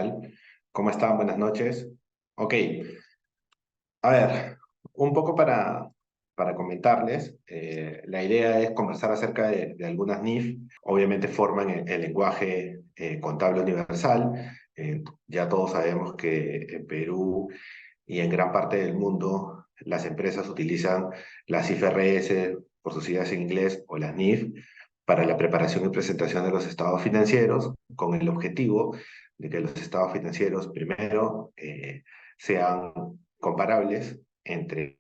tal? ¿Cómo están? Buenas noches. Ok, a ver, un poco para comentarles, la idea es conversar acerca de algunas NIF. Obviamente forman el lenguaje contable universal. Ya todos sabemos que en Perú y en gran parte del mundo las empresas utilizan las IFRS, por sus siglas en inglés, o las NIF, para la preparación y presentación de los estados financieros, con el objetivo de que los estados financieros, primero, sean comparables entre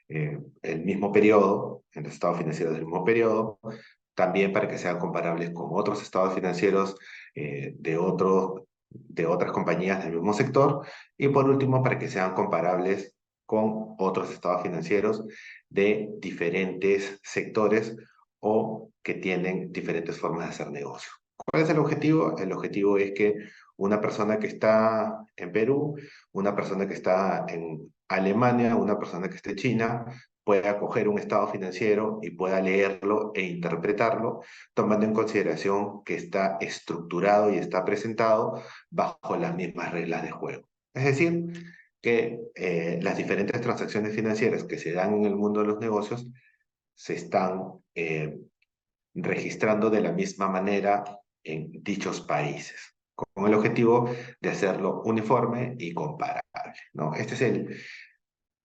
el mismo periodo, en los estados financieros del mismo periodo, también para que sean comparables con otros estados financieros de otras compañías del mismo sector, y por último, para que sean comparables con otros estados financieros de diferentes sectores o que tienen diferentes formas de hacer negocio. ¿Cuál es el objetivo? El objetivo es que una persona que está en Perú, una persona que está en Alemania, una persona que esté en China, pueda coger un estado financiero y pueda leerlo e interpretarlo, tomando en consideración que está estructurado y está presentado bajo las mismas reglas de juego. Es decir, que las diferentes transacciones financieras que se dan en el mundo de los negocios se están registrando de la misma manera en dichos países, con el objetivo de hacerlo uniforme y comparable, ¿no? Este es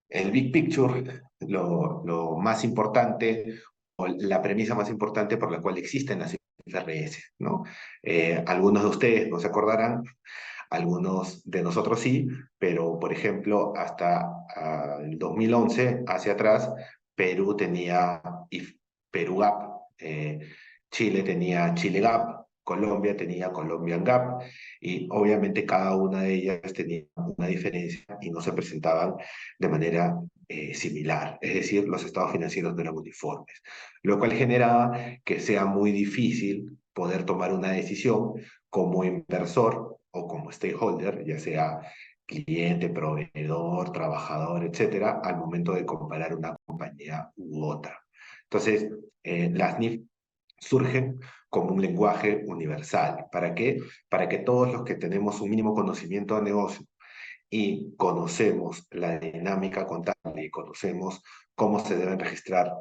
el big picture, lo más importante o la premisa más importante por la cual existen las IFRS, ¿no? Algunos de ustedes no se acordarán, algunos de nosotros sí, pero por ejemplo, hasta el 2011, hacia atrás, Perú tenía Perú Gap, Chile tenía Chile Gap, Colombia tenía Colombian Gap, y obviamente cada una de ellas tenía una diferencia y no se presentaban de manera similar, es decir, los estados financieros no eran uniformes, lo cual generaba que sea muy difícil poder tomar una decisión como inversor o como stakeholder, ya sea cliente, proveedor, trabajador, etcétera, al momento de comparar una compañía u otra. Entonces, las NIF surgen como un lenguaje universal. ¿Para qué? Para que todos los que tenemos un mínimo conocimiento de negocio y conocemos la dinámica contable y conocemos cómo se deben registrar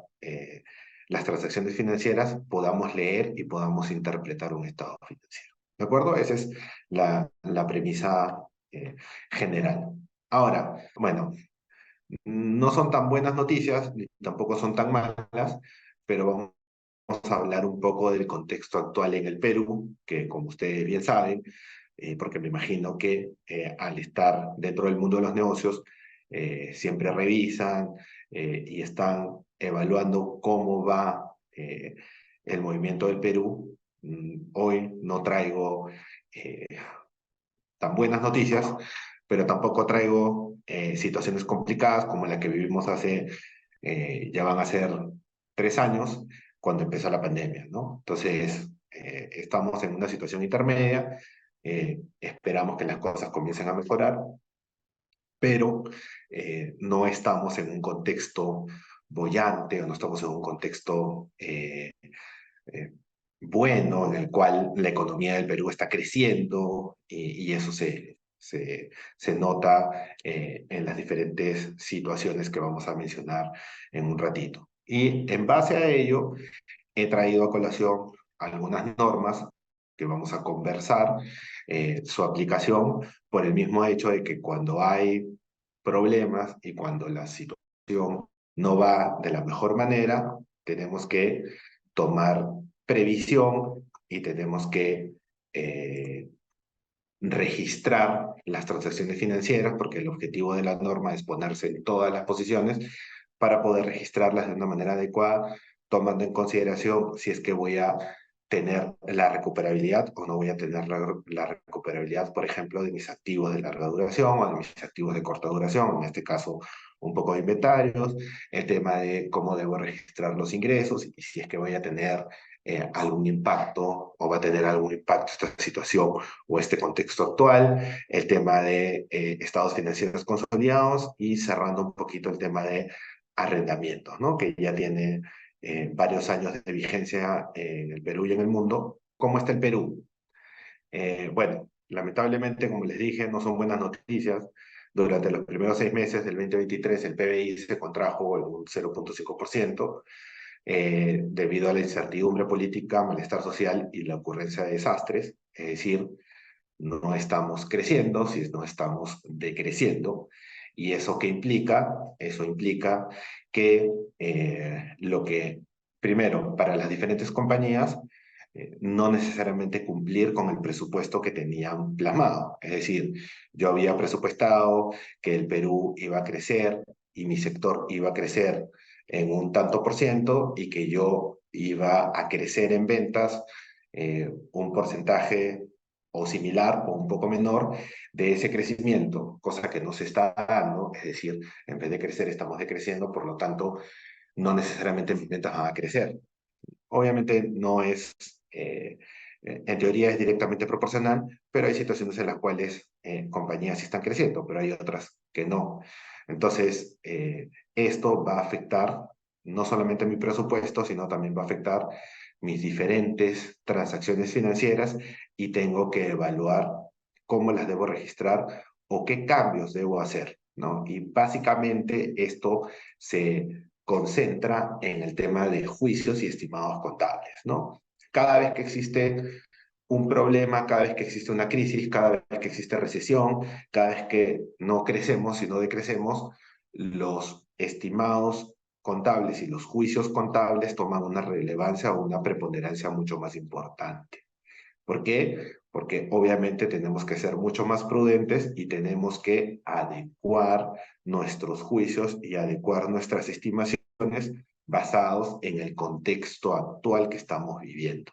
las transacciones financieras, podamos leer y podamos interpretar un estado financiero. ¿De acuerdo? Esa es la premisa general. Ahora, bueno, no son tan buenas noticias, ni tampoco son tan malas, pero vamos a hablar un poco del contexto actual en el Perú, que como ustedes bien saben, porque me imagino que al estar dentro del mundo de los negocios, siempre revisan y están evaluando cómo va el movimiento del Perú. Hoy no traigo tan buenas noticias, pero tampoco traigo situaciones complicadas como la que vivimos hace, ya van a ser 3 años, cuando empezó la pandemia, ¿no? Entonces, estamos en una situación intermedia, esperamos que las cosas comiencen a mejorar, pero no estamos en un contexto boyante o no estamos en un contexto eh, bueno, en el cual la economía del Perú está creciendo y eso se nota en las diferentes situaciones que vamos a mencionar en un ratito. Y en base a ello, he traído a colación algunas normas que vamos a conversar, su aplicación por el mismo hecho de que cuando hay problemas y cuando la situación no va de la mejor manera, tenemos que tomar previsión y tenemos que registrar las transacciones financieras, porque el objetivo de la norma es ponerse en todas las posiciones para poder registrarlas de una manera adecuada, tomando en consideración si es que voy a tener la recuperabilidad o no voy a tener la recuperabilidad, por ejemplo, de mis activos de larga duración o de mis activos de corta duración, en este caso un poco de inventarios, el tema de cómo debo registrar los ingresos y si es que voy a tener algún impacto o va a tener algún impacto esta situación o este contexto actual, el tema de estados financieros consolidados y cerrando un poquito el tema de arrendamientos, ¿no? Que ya tiene varios años de vigencia en el Perú y en el mundo. ¿Cómo está el Perú? Bueno, lamentablemente, como les dije, no son buenas noticias. Durante los primeros 6 meses del 2023, el PBI se contrajo en un 0,5%, debido a la incertidumbre política, malestar social y la ocurrencia de desastres. Es decir, no estamos creciendo, si no estamos decreciendo. ¿Y eso qué implica? Eso implica que lo que, primero, para las diferentes compañías, no necesariamente cumplir con el presupuesto que tenían plasmado. Es decir, yo había presupuestado que el Perú iba a crecer y mi sector iba a crecer en un tanto por ciento y que yo iba a crecer en ventas un porcentaje o similar o un poco menor de ese crecimiento, cosa que no se está dando. Es decir, en vez de crecer estamos decreciendo, por lo tanto no necesariamente mis ventas van a crecer. Obviamente no es, en teoría es directamente proporcional, pero hay situaciones en las cuales compañías sí están creciendo, pero hay otras que no. Entonces, esto va a afectar no solamente mi presupuesto, sino también va a afectar mis diferentes transacciones financieras y tengo que evaluar cómo las debo registrar o qué cambios debo hacer, ¿no? Y básicamente esto se concentra en el tema de juicios y estimados contables, ¿no? Cada vez que existe un problema, cada vez que existe una crisis, cada vez que existe recesión, cada vez que no crecemos, sino decrecemos, los estimados contables y los juicios contables toman una relevancia o una preponderancia mucho más importante. ¿Por qué? Porque obviamente tenemos que ser mucho más prudentes y tenemos que adecuar nuestros juicios y adecuar nuestras estimaciones basados en el contexto actual que estamos viviendo.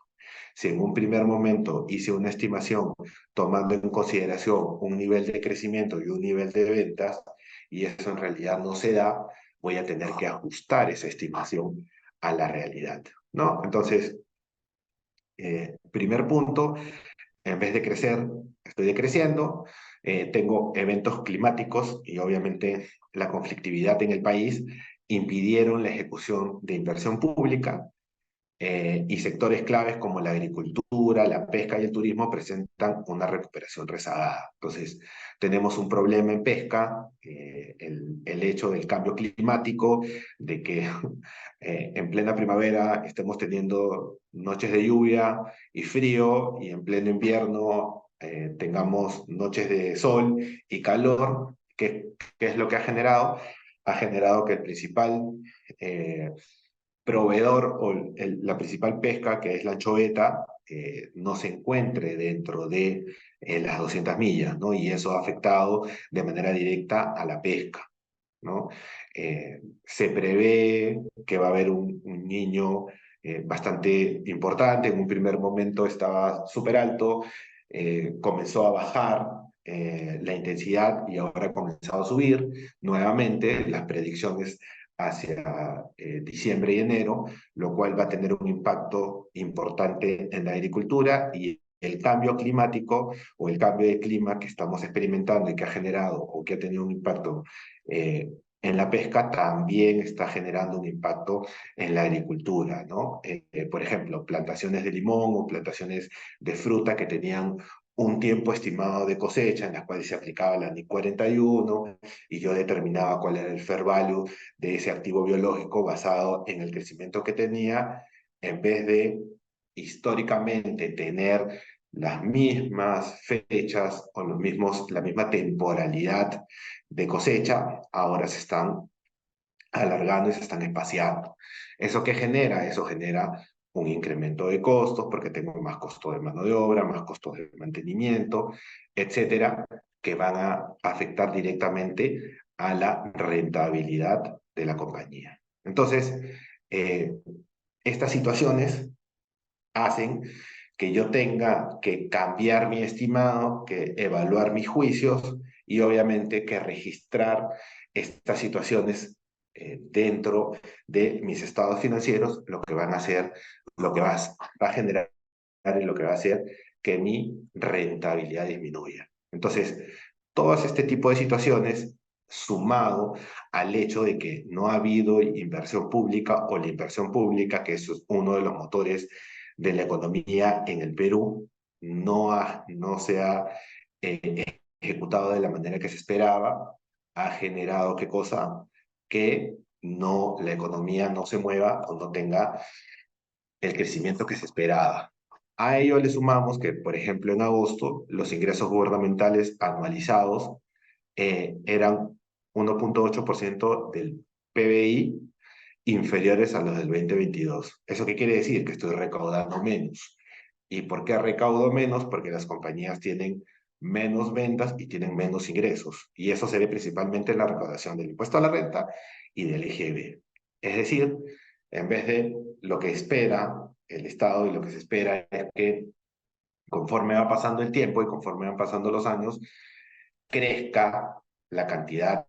Si en un primer momento hice una estimación tomando en consideración un nivel de crecimiento y un nivel de ventas, y eso en realidad no se da, voy a tener que ajustar esa estimación a la realidad, ¿no? Entonces, primer punto, en vez de crecer, estoy decreciendo. Tengo eventos climáticos y obviamente la conflictividad en el país impidieron la ejecución de inversión pública, y sectores claves como la agricultura, la pesca y el turismo presentan una recuperación rezagada. Entonces, tenemos un problema en pesca, el hecho del cambio climático, de que en plena primavera estemos teniendo noches de lluvia y frío, y en pleno invierno tengamos noches de sol y calor. ¿Qué es lo que ha generado? Ha generado que el principal eh, proveedor o la principal pesca, que es la anchoveta, no se encuentre dentro de las 200 millas, ¿no? Y eso ha afectado de manera directa a la pesca, ¿no? Se prevé que va a haber un niño bastante importante. En un primer momento estaba súper alto, comenzó a bajar la intensidad y ahora ha comenzado a subir nuevamente. Las predicciones hacia diciembre y enero, lo cual va a tener un impacto importante en la agricultura, y el cambio climático o el cambio de clima que estamos experimentando y que ha generado o que ha tenido un impacto en la pesca también está generando un impacto en la agricultura, ¿no? Por ejemplo, plantaciones de limón o plantaciones de fruta que tenían un tiempo estimado de cosecha en las cuales se aplicaba la NI 41 y yo determinaba cuál era el fair value de ese activo biológico basado en el crecimiento que tenía, en vez de históricamente tener las mismas fechas o la misma temporalidad de cosecha, ahora se están alargando y se están espaciando. ¿Eso qué genera? Eso genera un incremento de costos porque tengo más costos de mano de obra, más costos de mantenimiento, etcétera, que van a afectar directamente a la rentabilidad de la compañía. Entonces, eh, estas situaciones hacen que yo tenga que cambiar mi estimado, que evaluar mis juicios y obviamente que registrar estas situaciones dentro de mis estados financieros, lo que van a hacer, lo que va a generar y lo que va a hacer que mi rentabilidad disminuya. Entonces, todo este tipo de situaciones, sumado al hecho de que no ha habido inversión pública o la inversión pública, que es uno de los motores de la economía en el Perú, no se ha ejecutado de la manera que se esperaba, ha generado qué cosa, que no, la economía no se mueva o no tenga el crecimiento que se esperaba. A ello le sumamos que, por ejemplo, en agosto los ingresos gubernamentales anualizados eran 1,8% del PBI, inferiores a los del 2022. ¿Eso qué quiere decir? Que estoy recaudando menos. ¿Y por qué recaudo menos? Porque las compañías tienen menos ventas y tienen menos ingresos. Y eso se ve principalmente en la recaudación del impuesto a la renta y del IGB. Es decir, en vez de lo que espera el Estado y lo que se espera es que conforme va pasando el tiempo y conforme van pasando los años, crezca la cantidad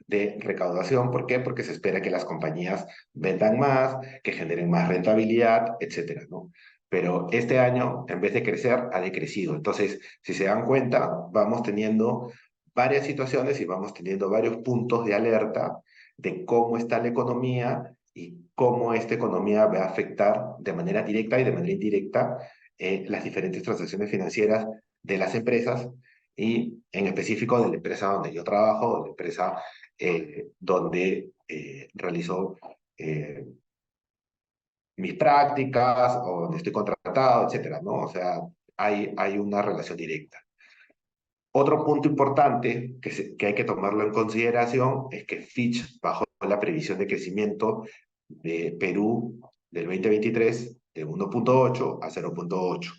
de recaudación. ¿Por qué? Porque se espera que las compañías vendan más, que generen más rentabilidad, etcétera, ¿no? Pero este año, en vez de crecer, ha decrecido. Entonces, si se dan cuenta, vamos teniendo varias situaciones y vamos teniendo varios puntos de alerta de cómo está la economía y cómo esta economía va a afectar de manera directa y de manera indirecta las diferentes transacciones financieras de las empresas y en específico de la empresa donde yo trabajo, de la empresa donde realizo mis prácticas o donde estoy contratado, etcétera, ¿no? O sea, hay una relación directa. Otro punto importante que hay que tomarlo en consideración es que Fitch bajó la previsión de crecimiento de Perú del 2023 de 1,8 a 0,8.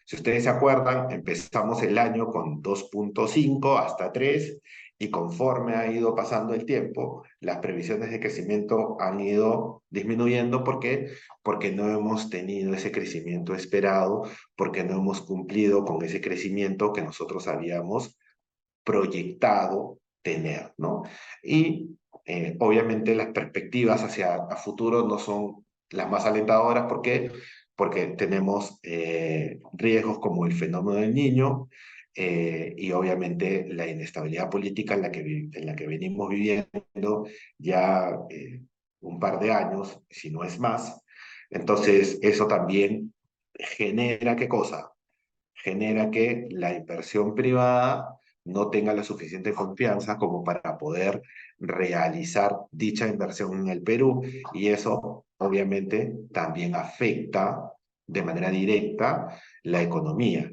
Si ustedes se acuerdan, empezamos el año con 2,5 hasta 3 y conforme ha ido pasando el tiempo, las previsiones de crecimiento han ido disminuyendo. ¿Por qué? Porque no hemos tenido ese crecimiento esperado, porque no hemos cumplido con ese crecimiento que nosotros habíamos proyectado tener, ¿no? Y obviamente las perspectivas hacia a futuro no son las más alentadoras. ¿Por qué? Porque tenemos riesgos como el fenómeno del niño y obviamente la inestabilidad política en la que venimos viviendo ya un par de años, si no es más. Entonces, eso también genera, ¿qué cosa? Genera que la inversión privada no tenga la suficiente confianza como para poder realizar dicha inversión en el Perú, y eso obviamente también afecta de manera directa la economía.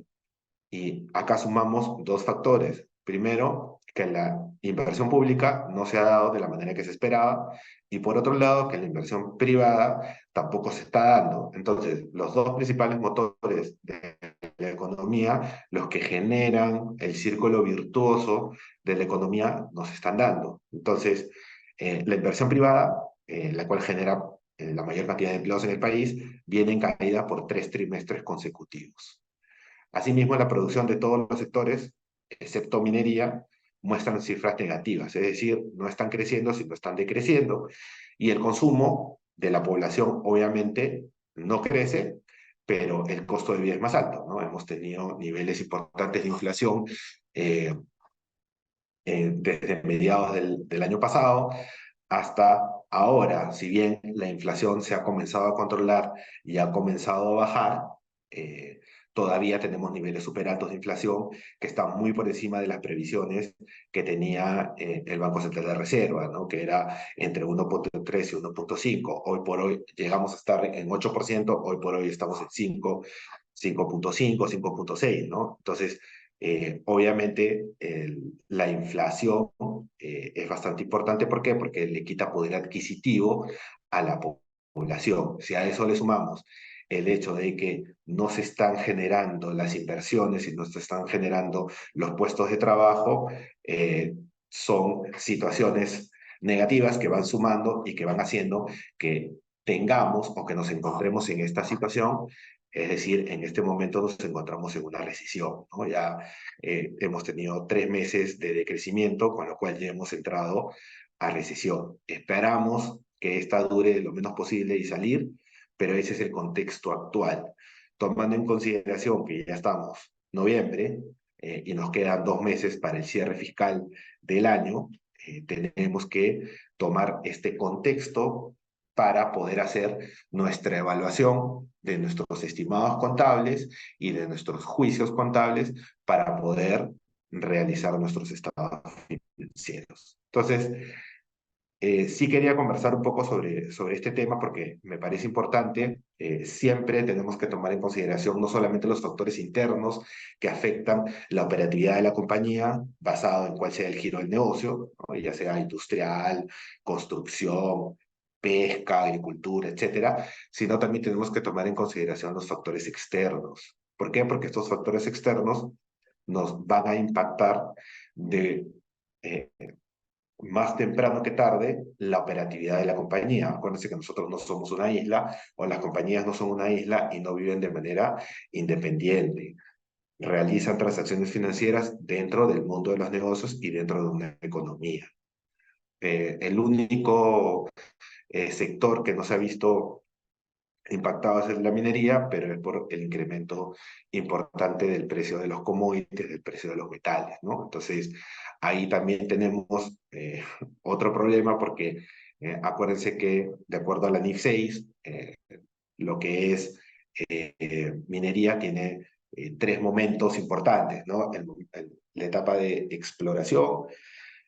Y acá sumamos dos factores. Primero, que la inversión pública no se ha dado de la manera que se esperaba, y por otro lado, que la inversión privada tampoco se está dando. Entonces, los dos principales motores de la economía, los que generan el círculo virtuoso de la economía, no se están dando. Entonces, la inversión privada, la cual genera la mayor cantidad de empleos en el país, viene en caída por 3 trimestres consecutivos. Asimismo, la producción de todos los sectores, excepto minería, muestran cifras negativas, es decir, no están creciendo, sino están decreciendo. Y el consumo de la población, obviamente, no crece, pero el costo de vida es más alto, ¿no? Hemos tenido niveles importantes de inflación eh, desde mediados del año pasado hasta ahora. Si bien la inflación se ha comenzado a controlar y ha comenzado a bajar, eh, todavía tenemos niveles súper altos de inflación que están muy por encima de las previsiones que tenía el Banco Central de Reserva, ¿no? Que era entre 1,3 y 1,5. Hoy por hoy llegamos a estar en 8%, hoy por hoy estamos en 5,5, 5,6, ¿no? Entonces, obviamente la inflación es bastante importante. ¿Por qué? Porque le quita poder adquisitivo a la población. Si a eso le sumamos el hecho de que no se están generando las inversiones y no se están generando los puestos de trabajo, son situaciones negativas que van sumando y que van haciendo que tengamos o que nos encontremos en esta situación. Es decir, en este momento nos encontramos en una recesión, ¿no? Ya hemos tenido 3 meses de decrecimiento, con lo cual ya hemos entrado a recesión. Esperamos que esta dure lo menos posible y salir, pero ese es el contexto actual. Tomando en consideración que ya estamos noviembre y nos quedan 2 meses para el cierre fiscal del año, tenemos que tomar este contexto para poder hacer nuestra evaluación de nuestros estimados contables y de nuestros juicios contables para poder realizar nuestros estados financieros. Entonces, sí quería conversar un poco sobre este tema porque me parece importante. Siempre tenemos que tomar en consideración no solamente los factores internos que afectan la operatividad de la compañía, basado en cuál sea el giro del negocio, ¿no? Ya sea industrial, construcción, pesca, agricultura, etcétera, sino también tenemos que tomar en consideración los factores externos. ¿Por qué? Porque estos factores externos nos van a impactar de eh, más temprano que tarde la operatividad de la compañía. Acuérdense que nosotros no somos una isla, o las compañías no son una isla y no viven de manera independiente. Realizan transacciones financieras dentro del mundo de los negocios y dentro de una economía. El único sector que no se ha visto impactado es la minería, pero es por el incremento importante del precio de los commodities, del precio de los metales, ¿no? Entonces, ahí también tenemos otro problema porque acuérdense que de acuerdo a la NIF 6, lo que es minería tiene tres momentos importantes, ¿no? La etapa de exploración,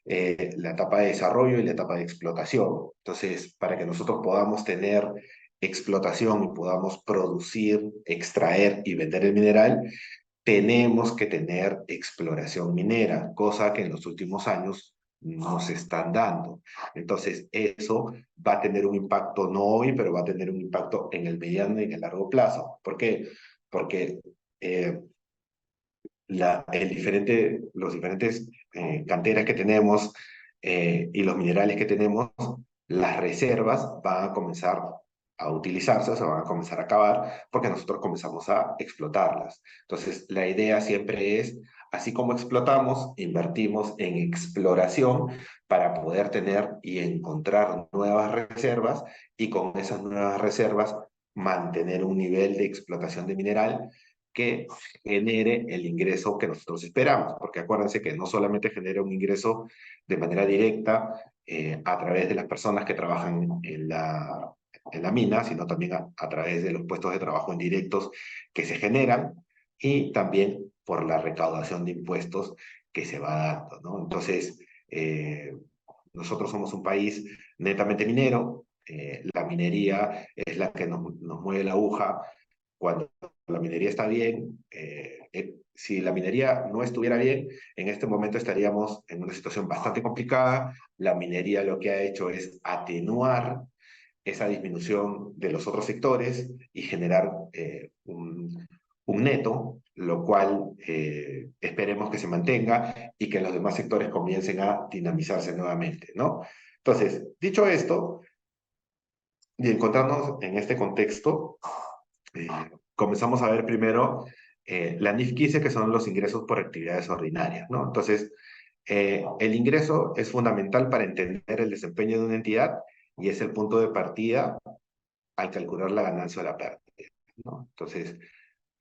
la etapa de desarrollo y la etapa de explotación. Entonces, para que nosotros podamos tener explotación y podamos producir, extraer y vender el mineral, tenemos que tener exploración minera, cosa que en los últimos años no se están dando. Entonces, eso va a tener un impacto, no hoy, pero va a tener un impacto en el mediano y en el largo plazo. ¿Por qué? Porque los diferentes canteras que tenemos y los minerales que tenemos, las reservas van a comenzar a utilizarse, o se van a comenzar a acabar, porque nosotros comenzamos a explotarlas. Entonces, la idea siempre es, así como explotamos, invertimos en exploración para poder tener y encontrar nuevas reservas y con esas nuevas reservas mantener un nivel de explotación de mineral que genere el ingreso que nosotros esperamos, porque acuérdense que no solamente genera un ingreso de manera directa a través de las personas que trabajan en la mina, sino también a través de los puestos de trabajo indirectos que se generan y también por la recaudación de impuestos que se va dando, ¿no? Entonces, nosotros somos un país netamente minero, la minería es la que nos mueve la aguja cuando la minería está bien. Si la minería no estuviera bien, en este momento estaríamos en una situación bastante complicada. La minería lo que ha hecho es atenuar esa disminución de los otros sectores y generar un neto, lo cual esperemos que se mantenga y que los demás sectores comiencen a dinamizarse nuevamente, ¿no? Entonces, dicho esto, y encontrarnos en este contexto, eh, comenzamos a ver primero la NIF 15, que son los ingresos por actividades ordinarias, ¿no? Entonces, el ingreso es fundamental para entender el desempeño de una entidad y es el punto de partida al calcular la ganancia o la pérdida, ¿no? Entonces,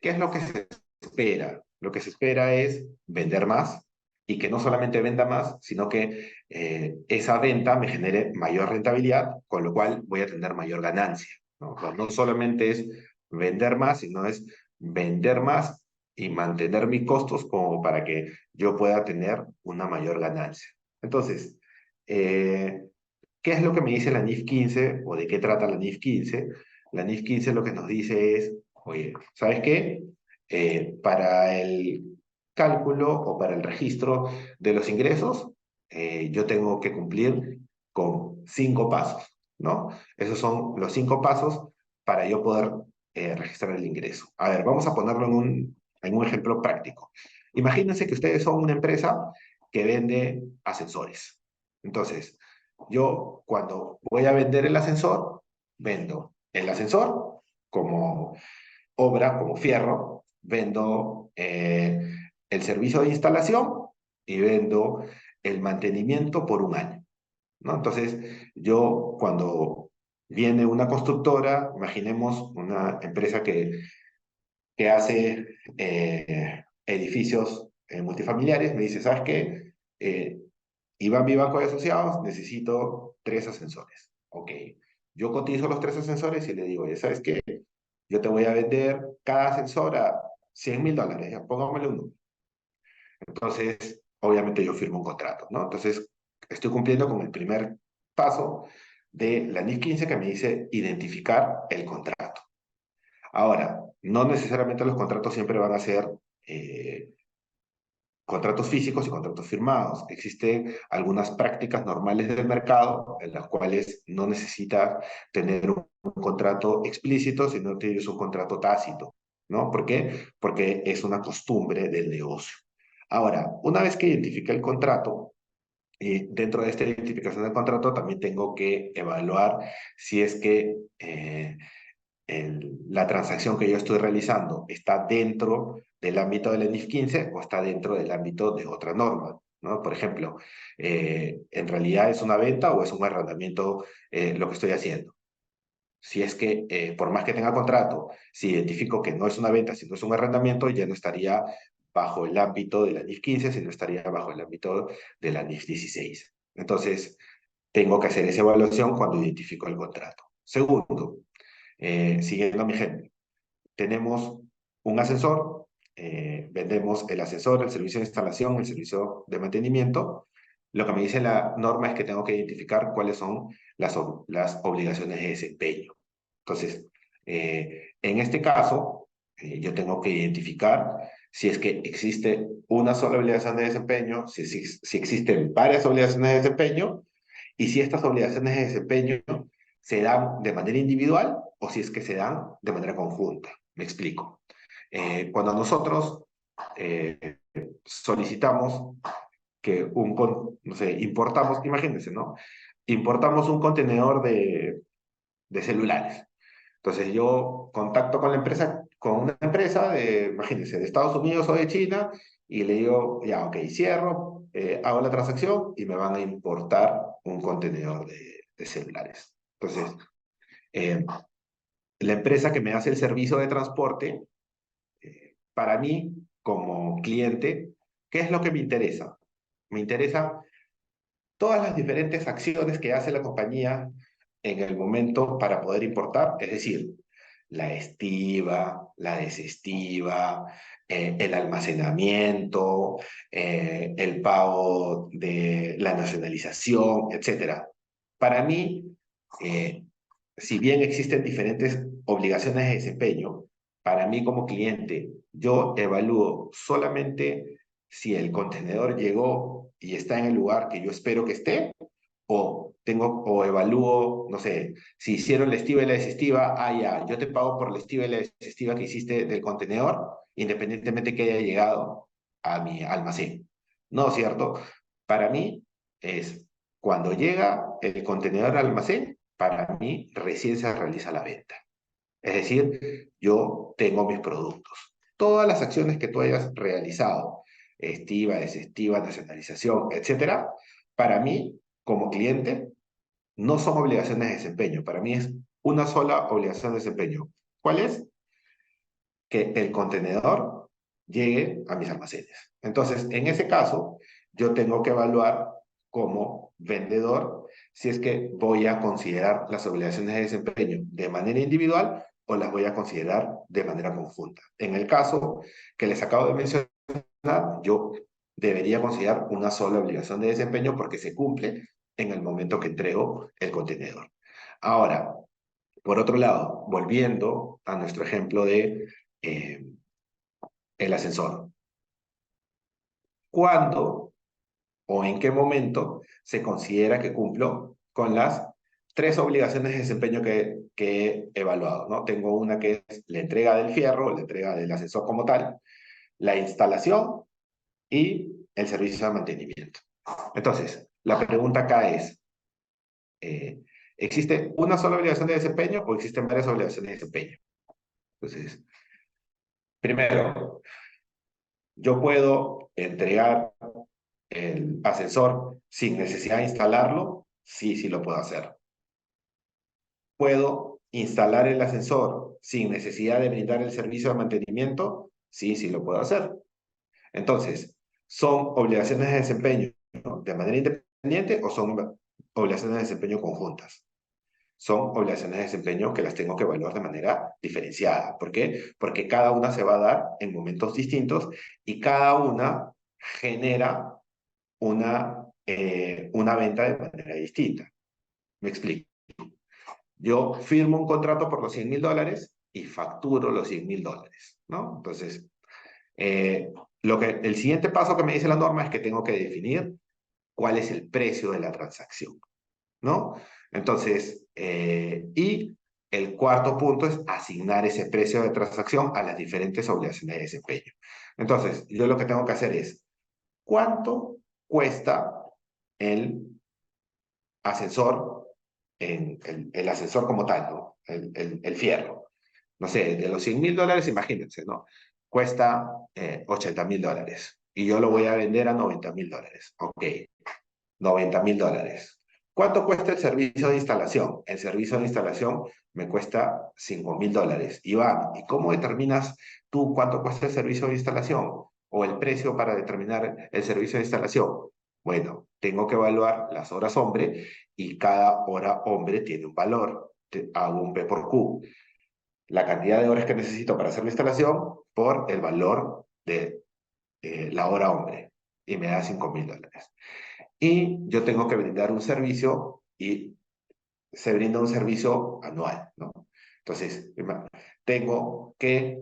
¿qué es lo que se espera? Lo que se espera es vender más y que no solamente venda más, sino que esa venta me genere mayor rentabilidad, con lo cual voy a tener mayor ganancia, ¿no? O sea, no solamente es vender más, sino es vender más y mantener mis costos como para que yo pueda tener una mayor ganancia. Entonces, ¿qué es lo que me dice la NIF 15 o de qué trata la NIF 15? La NIF 15 lo que nos dice es, oye, ¿sabes qué? Para el cálculo o para el registro de los ingresos, yo tengo que cumplir con 5 pasos, ¿no? Esos son los 5 pasos para yo poder registrar el ingreso. A ver, vamos a ponerlo en un ejemplo práctico. Imagínense que ustedes son una empresa que vende ascensores. Entonces, yo cuando voy a vender el ascensor, vendo el ascensor como obra, como fierro, vendo el servicio de instalación y vendo el mantenimiento por un año, ¿no? Entonces, yo cuando viene una constructora, imaginemos una empresa que hace edificios multifamiliares, me dice, ¿sabes qué? Iván, mi banco de asociados, necesito 3 ascensores. Ok. Yo cotizo los tres ascensores y le digo, ya sabes qué, yo te voy a vender cada ascensor a $100.000, ya, póngamele un número. Entonces, obviamente yo firmo un contrato, ¿no? Entonces, estoy cumpliendo con el primer paso de la NIF 15 que me dice identificar el contrato. Ahora, no necesariamente los contratos siempre van a ser eh, contratos físicos y contratos firmados. Existen algunas prácticas normales del mercado en las cuales no necesitas tener un contrato explícito, sino tienes un contrato tácito, ¿no? ¿Por qué? Porque es una costumbre del negocio. Ahora, una vez que identifique el contrato, dentro de esta identificación del contrato también tengo que evaluar si es que la transacción que yo estoy realizando está dentro del ámbito de la NIF 15 o está dentro del ámbito de otra norma, ¿no? Por ejemplo, ¿en realidad es una venta o es un arrendamiento lo que estoy haciendo? Si es que, por más que tenga contrato, si identifico que no es una venta, sino es un arrendamiento, ya no estaría bajo el ámbito de la NIF 15, sino estaría bajo el ámbito de la NIF 16. Entonces, tengo que hacer esa evaluación cuando identifico el contrato. Segundo, siguiendo mi ejemplo, tenemos un ascensor, vendemos el ascensor, el servicio de instalación, el servicio de mantenimiento. Lo que me dice la norma es que tengo que identificar cuáles son las obligaciones de desempeño. Entonces, en este caso, yo tengo que identificar si es que existe una sola obligación de desempeño, si existen varias obligaciones de desempeño y si estas obligaciones de desempeño se dan de manera individual o si es que se dan de manera conjunta. Me explico. Cuando nosotros solicitamos que no sé, importamos, imagínense, ¿no? Importamos un contenedor de celulares. Entonces yo contacto con la empresa, con una empresa imagínense, de Estados Unidos o de China, y le digo, ya, ok, cierro, hago la transacción y me van a importar un contenedor de celulares. Entonces, eh, la empresa que me hace el servicio de transporte, para mí, como cliente, ¿qué es lo que me interesa? Me interesa todas las diferentes acciones que hace la compañía en el momento para poder importar, es decir, la estiva, la desestiva, el almacenamiento, el pago de la nacionalización, etcétera. Para mí, eh, si bien existen diferentes obligaciones de desempeño, para mí como cliente, yo evalúo solamente si el contenedor llegó y está en el lugar que yo espero que esté, o evalúo, no sé, si hicieron la estiva y la desestiva, ya, yo te pago por la estiva y la desestiva que hiciste del contenedor, independientemente que haya llegado a mi almacén. ¿No, cierto? Para mí es cuando llega el contenedor al almacén, para mí recién se realiza la venta. Es decir, yo tengo mis productos. Todas las acciones que tú hayas realizado, estiva, desestiva, nacionalización, etcétera, para mí, como cliente, no son obligaciones de desempeño. Para mí es una sola obligación de desempeño. ¿Cuál es? Que el contenedor llegue a mis almacenes. Entonces, en ese caso, yo tengo que evaluar como vendedor si es que voy a considerar las obligaciones de desempeño de manera individual o las voy a considerar de manera conjunta. En el caso que les acabo de mencionar, yo debería considerar una sola obligación de desempeño porque se cumple en el momento que entrego el contenedor. Ahora, por otro lado, volviendo a nuestro ejemplo de eh, el ascensor. ¿Cuándo o en qué momento se considera que cumplo con las tres obligaciones de desempeño que he evaluado? ¿No? Tengo una que es la entrega del fierro, la entrega del ascensor como tal, la instalación y el servicio de mantenimiento. Entonces, la pregunta acá es, ¿existe una sola obligación de desempeño o existen varias obligaciones de desempeño? Entonces, primero, yo puedo entregar el ascensor sin necesidad de instalarlo, sí, sí lo puedo hacer. ¿Puedo instalar el ascensor sin necesidad de brindar el servicio de mantenimiento? Sí, sí lo puedo hacer. Entonces, ¿son obligaciones de desempeño, ¿no?, de manera independiente o son obligaciones de desempeño conjuntas? son obligaciones de desempeño que las tengo que evaluar de manera diferenciada. ¿Por qué? Porque cada una se va a dar en momentos distintos y cada una genera una venta de manera distinta. Me explico. Yo firmo un contrato por los $100.000 y facturo los $100.000, ¿no? Entonces, eh, el siguiente paso que me dice la norma es que tengo que definir cuál es el precio de la transacción, ¿no? Entonces, y el cuarto punto es asignar ese precio de transacción a las diferentes obligaciones de desempeño. Entonces, yo lo que tengo que hacer es, ¿cuánto cuesta el ascensor, el ascensor como tal, ¿no? El fierro? No sé, de los $100.000, imagínense, ¿no? Cuesta $80.000 y yo lo voy a vender a $90.000. Ok, $90.000. ¿Cuánto cuesta el servicio de instalación? El servicio de instalación me cuesta $5.000. Iván, ¿y cómo determinas tú cuánto cuesta el servicio de instalación o el precio para determinar el servicio de instalación? Bueno, tengo que evaluar las horas hombre y cada hora hombre tiene un valor. Hago un P por Q. La cantidad de horas que necesito para hacer la instalación por el valor de la hora hombre y me da $5.000. Y yo tengo que brindar un servicio y se brinda un servicio anual, ¿no? Entonces, tengo que,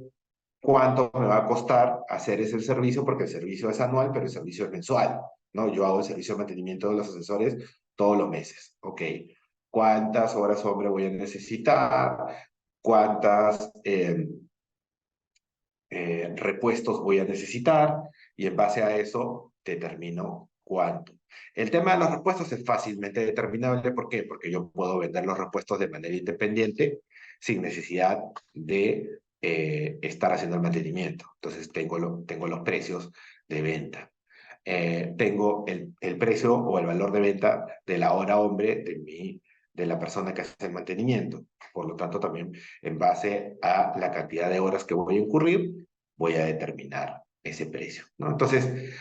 ¿cuánto me va a costar hacer ese servicio? Porque el servicio es anual, pero el servicio es mensual, ¿no? Yo hago el servicio de mantenimiento de los ascensores todos los meses, ¿ok? ¿Cuántas horas hombre voy a necesitar? ¿Cuántas repuestos voy a necesitar? Y en base a eso determino cuánto. El tema de los repuestos es fácilmente determinable. ¿Por qué? Porque yo puedo vender los repuestos de manera independiente sin necesidad de estar haciendo el mantenimiento. Entonces tengo los precios de venta. Tengo el precio o el valor de venta de la hora hombre de la persona que hace el mantenimiento. Por lo tanto, también en base a la cantidad de horas que voy a incurrir, voy a determinar ese precio, ¿no? Entonces,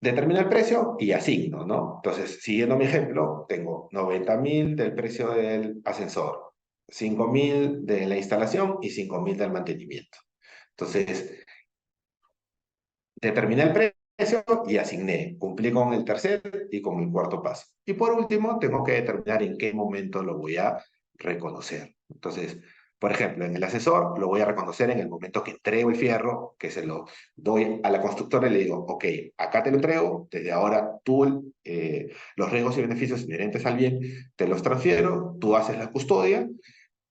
determino el precio y asigno, ¿no? Entonces, siguiendo mi ejemplo, tengo 90.000 del precio del ascensor, 5.000 de la instalación y 5.000 del mantenimiento. Entonces, determiné el precio y asigné. Cumplí con el tercer y con el cuarto paso. Y por último, tengo que determinar en qué momento lo voy a reconocer. Entonces, por ejemplo, en el asesor lo voy a reconocer en el momento que entrego el fierro, que se lo doy a la constructora y le digo, ok, acá te lo entrego, desde ahora tú los riesgos y beneficios inherentes al bien te los transfiero, tú haces la custodia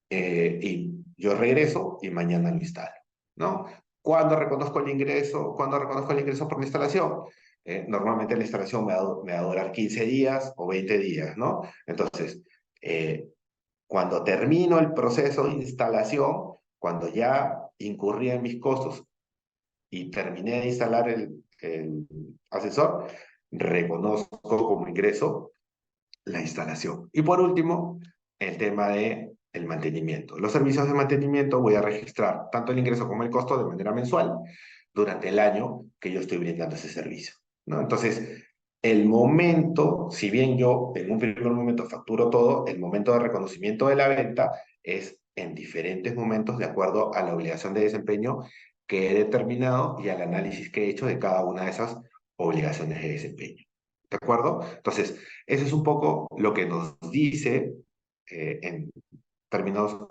y yo regreso y mañana lo instalo, ¿no? ¿Cuándo reconozco el ingreso? ¿Cuándo reconozco el ingreso por la instalación? Normalmente la instalación me va a durar 15 días o 20 días, ¿no? Entonces, cuando termino el proceso de instalación, cuando ya incurrí en mis costos y terminé de instalar el asesor, reconozco como ingreso la instalación. Y por último, el tema de el mantenimiento. Los servicios de mantenimiento voy a registrar tanto el ingreso como el costo de manera mensual durante el año que yo estoy brindando ese servicio, ¿no? Entonces, el momento, si bien yo en un primer momento facturo todo, el momento de reconocimiento de la venta es en diferentes momentos de acuerdo a la obligación de desempeño que he determinado y al análisis que he hecho de cada una de esas obligaciones de desempeño. ¿De acuerdo? Entonces, eso es un poco lo que nos dice, en términos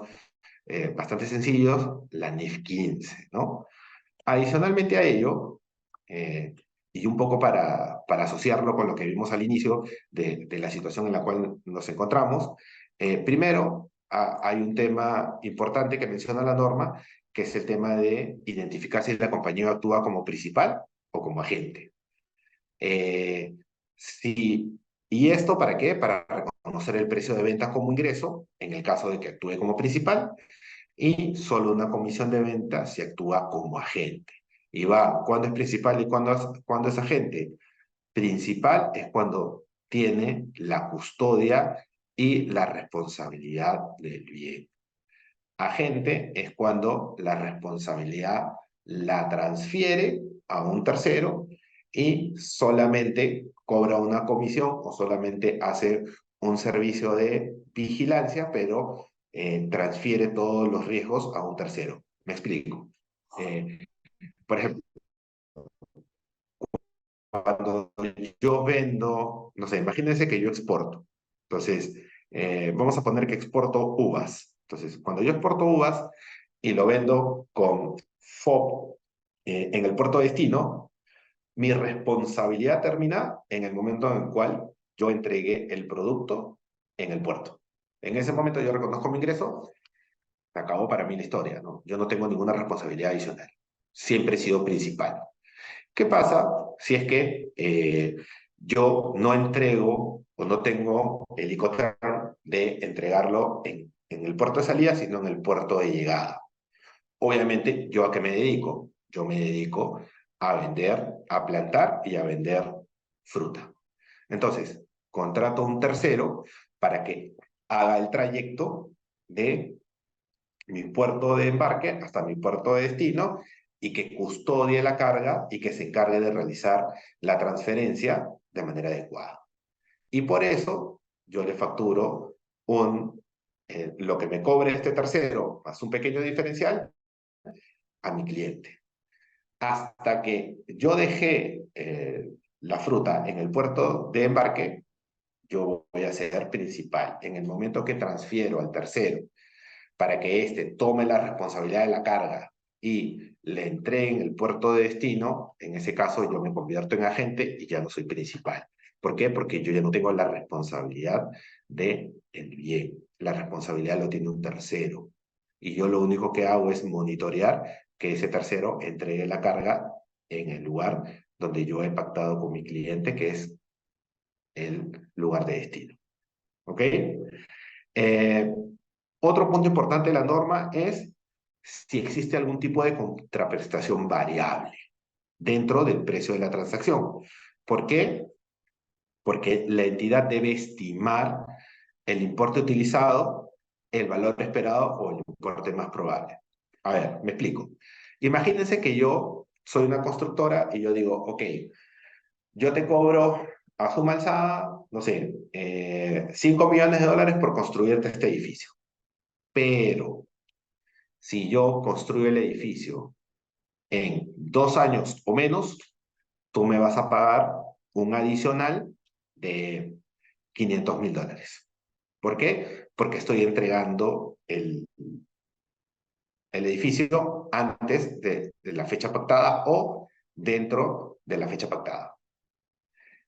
bastante sencillos, la NIF 15, ¿no? Adicionalmente a ello, y un poco para asociarlo con lo que vimos al inicio de la situación en la cual nos encontramos, primero hay un tema importante que menciona la norma, que es el tema de identificar si la compañía actúa como principal o como agente. Eh, sí, ¿y esto para qué? Para reconocer el precio de ventas como ingreso, en el caso de que actúe como principal, y solo una comisión de venta si actúa como agente. Y va, ¿cuándo es principal y cuándo es agente? Principal es cuando tiene la custodia y la responsabilidad del bien. Agente es cuando la responsabilidad la transfiere a un tercero y solamente cobra una comisión o solamente hace un servicio de vigilancia, pero transfiere todos los riesgos a un tercero. Me explico. Eh, por ejemplo, cuando yo vendo, no sé, imagínense que yo exporto. Entonces, vamos a poner que exporto uvas. Entonces, cuando yo exporto uvas y lo vendo con FOB en el puerto de destino, mi responsabilidad termina en el momento en el cual yo entregué el producto en el puerto. En ese momento yo reconozco mi ingreso, se acabó para mí la historia, ¿no? Yo no tengo ninguna responsabilidad adicional. Siempre he sido principal. ¿Qué pasa si es que yo no entrego o no tengo el Incoterm de entregarlo en el puerto de salida, sino en el puerto de llegada? Obviamente, ¿yo a qué me dedico? Yo me dedico a vender, a plantar y a vender fruta. Entonces, contrato a un tercero para que haga el trayecto de mi puerto de embarque hasta mi puerto de destino y que custodie la carga y que se encargue de realizar la transferencia de manera adecuada. Y por eso yo le facturo lo que me cobre este tercero más un pequeño diferencial a mi cliente. Hasta que yo dejé la fruta en el puerto de embarque, yo voy a ser principal. En el momento que transfiero al tercero para que éste tome la responsabilidad de la carga y le entregue en el puerto de destino, en ese caso yo me convierto en agente y ya no soy principal. ¿Por qué? Porque yo ya no tengo la responsabilidad del bien. La responsabilidad lo tiene un tercero. Y yo lo único que hago es monitorear que ese tercero entregue la carga en el lugar donde yo he pactado con mi cliente, que es el lugar de destino. ¿Ok? Eh, Otro punto importante de la norma es si existe algún tipo de contraprestación variable dentro del precio de la transacción. ¿Por qué? Porque la entidad debe estimar el importe utilizado, el valor esperado o el importe más probable. A ver, me explico. Imagínense que yo soy una constructora y yo digo, ok, yo te cobro a suma alzada, no sé, 5 millones de dólares por construirte este edificio. Pero si yo construyo el edificio en 2 años o menos, tú me vas a pagar un adicional de $500,000. ¿Por qué? Porque estoy entregando el edificio antes de la fecha pactada o dentro de la fecha pactada.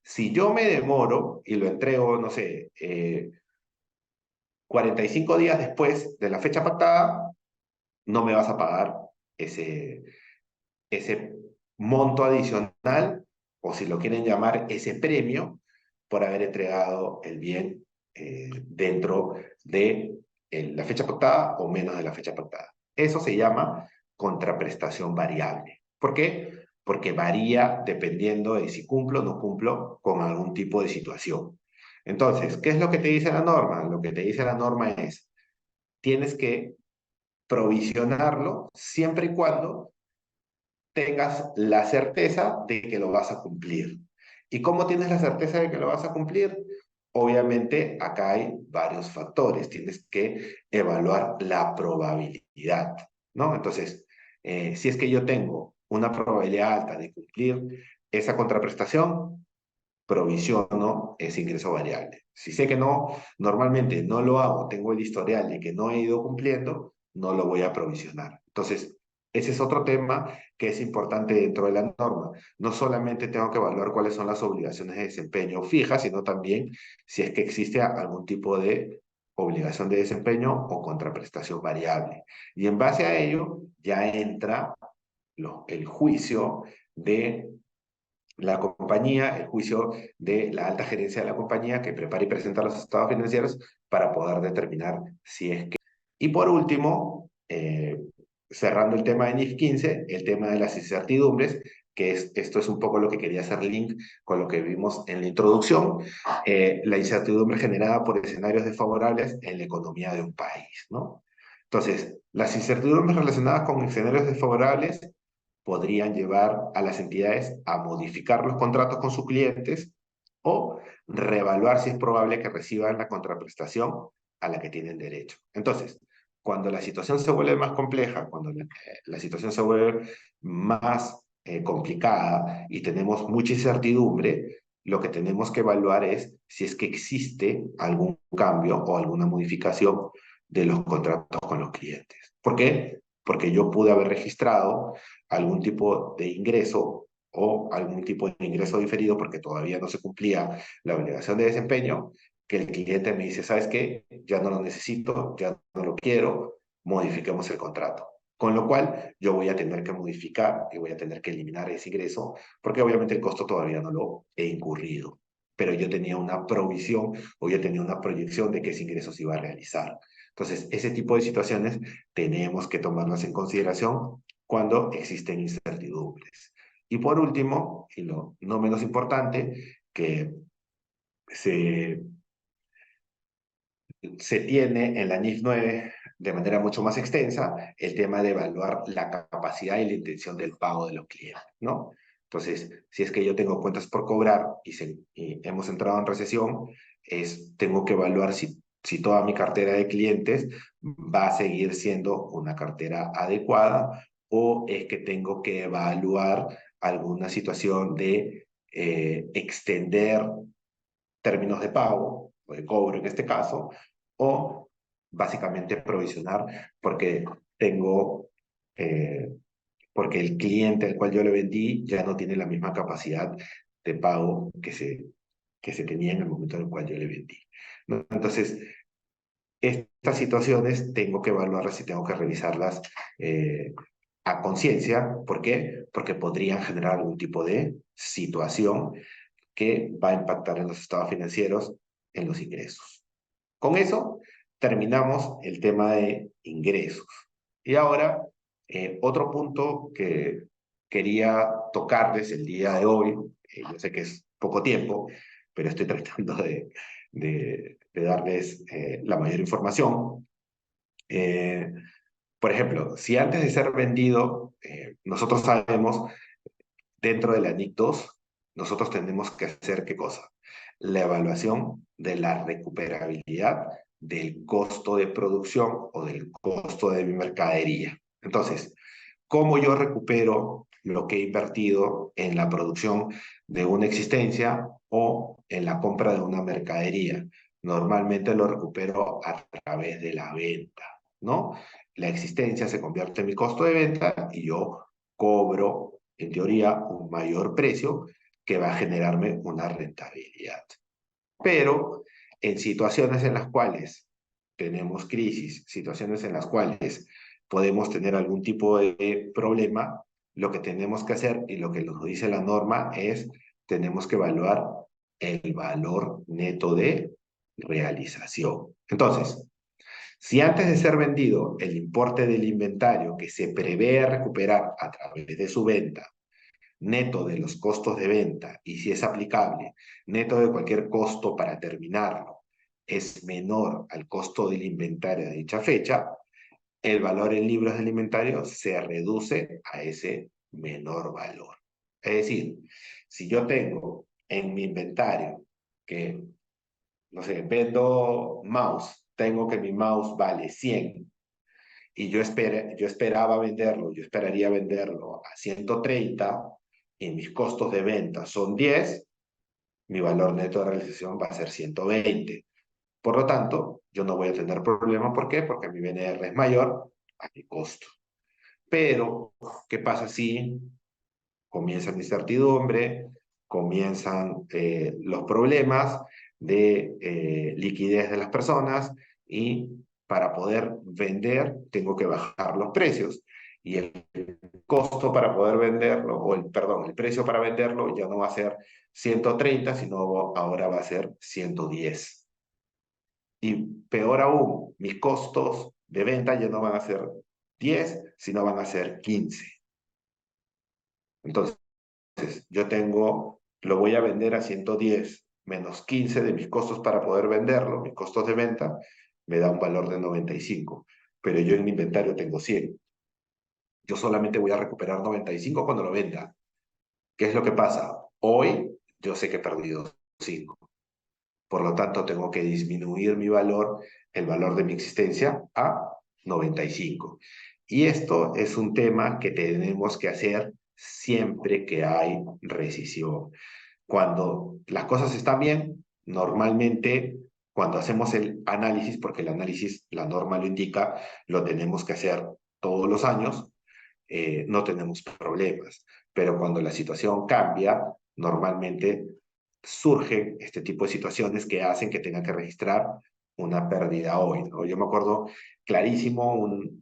Si yo me demoro y lo entrego, no sé, 45 días después de la fecha pactada, no me vas a pagar ese monto adicional, o si lo quieren llamar, ese premio, por haber entregado el bien dentro de la fecha pactada o menos de la fecha pactada. Eso se llama contraprestación variable. ¿Por qué? Porque varía dependiendo de si cumplo o no cumplo con algún tipo de situación. Entonces, ¿qué es lo que te dice la norma? Lo que te dice la norma es, tienes que provisionarlo siempre y cuando tengas la certeza de que lo vas a cumplir. ¿Y cómo tienes la certeza de que lo vas a cumplir? Obviamente, acá hay varios factores. Tienes que evaluar la probabilidad, ¿no? Entonces, si es que yo tengo una probabilidad alta de cumplir esa contraprestación, provisiono ese ingreso variable. Si sé que no, normalmente no lo hago, tengo el historial de que no he ido cumpliendo, no lo voy a provisionar. Entonces, ese es otro tema que es importante dentro de la norma. No solamente tengo que evaluar cuáles son las obligaciones de desempeño fijas, sino también si es que existe algún tipo de obligación de desempeño o contraprestación variable. Y en base a ello ya entra el juicio de la compañía, el juicio de la alta gerencia de la compañía que prepara y presenta los estados financieros para poder determinar si es que... Y por último, cerrando el tema de NIF 15, el tema de las incertidumbres, esto es un poco lo que quería hacer link con lo que vimos en la introducción, la incertidumbre generada por escenarios desfavorables en la economía de un país, ¿no? Entonces, las incertidumbres relacionadas con escenarios desfavorables podrían llevar a las entidades a modificar los contratos con sus clientes o reevaluar si es probable que reciban la contraprestación a la que tienen derecho. Entonces, cuando la situación se vuelve más compleja, cuando la situación se vuelve más complicada y tenemos mucha incertidumbre, lo que tenemos que evaluar es si es que existe algún cambio o alguna modificación de los contratos con los clientes. ¿Por qué? Porque yo pude haber registrado algún tipo de ingreso o algún tipo de ingreso diferido porque todavía no se cumplía la obligación de desempeño, que el cliente me dice, ¿sabes qué? Ya no lo necesito, ya no lo quiero, modifiquemos el contrato. Con lo cual, yo voy a tener que modificar y voy a tener que eliminar ese ingreso, porque obviamente el costo todavía no lo he incurrido. Pero yo tenía una provisión o yo tenía una proyección de que ese ingreso se iba a realizar. Entonces, ese tipo de situaciones tenemos que tomarlas en consideración cuando existen incertidumbres. Y por último, y no menos importante, que se, se tiene en la NIF 9 de manera mucho más extensa el tema de evaluar la capacidad y la intención del pago de los clientes, ¿no? Entonces, si es que yo tengo cuentas por cobrar y hemos entrado en recesión, tengo que evaluar si toda mi cartera de clientes va a seguir siendo una cartera adecuada o es que tengo que evaluar alguna situación de extender términos de pago o de cobro en este caso, o básicamente provisionar porque tengo, eh, porque el cliente al cual yo le vendí ya no tiene la misma capacidad de pago que se tenía en el momento en el cual yo le vendí, ¿no? Entonces, estas situaciones tengo que evaluarlas y tengo que revisarlas a conciencia. ¿Por qué? Porque podrían generar algún tipo de situación que va a impactar en los estados financieros, en los ingresos. Con eso terminamos el tema de ingresos. Y ahora, otro punto que quería tocarles el día de hoy, yo sé que es poco tiempo, pero estoy tratando de darles la mayor información. Eh, por ejemplo, si antes de ser vendido, nosotros sabemos dentro de la NIC 2, nosotros tenemos que hacer ¿qué cosa? La evaluación de la recuperabilidad del costo de producción o del costo de mi mercadería. Entonces, ¿cómo yo recupero lo que he invertido en la producción de una existencia o en la compra de una mercadería? Normalmente lo recupero a través de la venta, ¿no? La existencia se convierte en mi costo de venta y yo cobro, en teoría, un mayor precio que va a generarme una rentabilidad. Pero en situaciones en las cuales tenemos crisis, situaciones en las cuales podemos tener algún tipo de problema, lo que tenemos que hacer y lo que nos dice la norma es, tenemos que evaluar el valor neto de realización. Entonces, si antes de ser vendido el importe del inventario que se prevé recuperar a través de su venta, neto de los costos de venta y si es aplicable, neto de cualquier costo para terminarlo, es menor al costo del inventario de dicha fecha, el valor en libros del inventario se reduce a ese menor valor. Es decir, si yo tengo en mi inventario que, no sé, vendo mouse, tengo que mi mouse vale 100 y yo esperaba venderlo, yo esperaría venderlo a 130 y mis costos de venta son 10, mi valor neto de realización va a ser 120. Por lo tanto, yo no voy a tener problema. ¿Por qué? Porque mi BNR es mayor a mi costo. Pero, ¿qué pasa si comienza la incertidumbre, comienzan los problemas de liquidez de las personas y para poder vender tengo que bajar los precios y el costo para poder venderlo, o perdón, el precio para venderlo ya no va a ser 130, sino ahora va a ser 110. Y peor aún, mis costos de venta ya no van a ser 10, sino van a ser 15. Entonces, yo lo voy a vender a 110 menos 15 de mis costos para poder venderlo, mis costos de venta, me da un valor de 95. Pero yo en mi inventario tengo 100. Yo solamente voy a recuperar 95 cuando lo venda. ¿Qué es lo que pasa? Hoy yo sé que he perdido 5. por lo tanto tengo que disminuir mi valor, el valor de mi existencia, a 95. Y esto es un tema que tenemos que hacer siempre que hay rescisión. Cuando las cosas están bien, normalmente cuando hacemos el análisis, porque el análisis, la norma lo indica, lo tenemos que hacer todos los años, no tenemos problemas. Pero cuando la situación cambia, normalmente surgen este tipo de situaciones que hacen que tenga que registrar una pérdida hoy, ¿no? Yo me acuerdo clarísimo,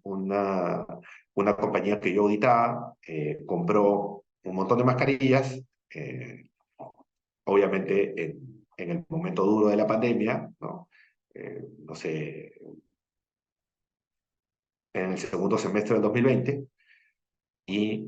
una compañía que yo auditaba compró un montón de mascarillas, obviamente en el momento duro de la pandemia, ¿no? No sé, en el segundo semestre del 2020, y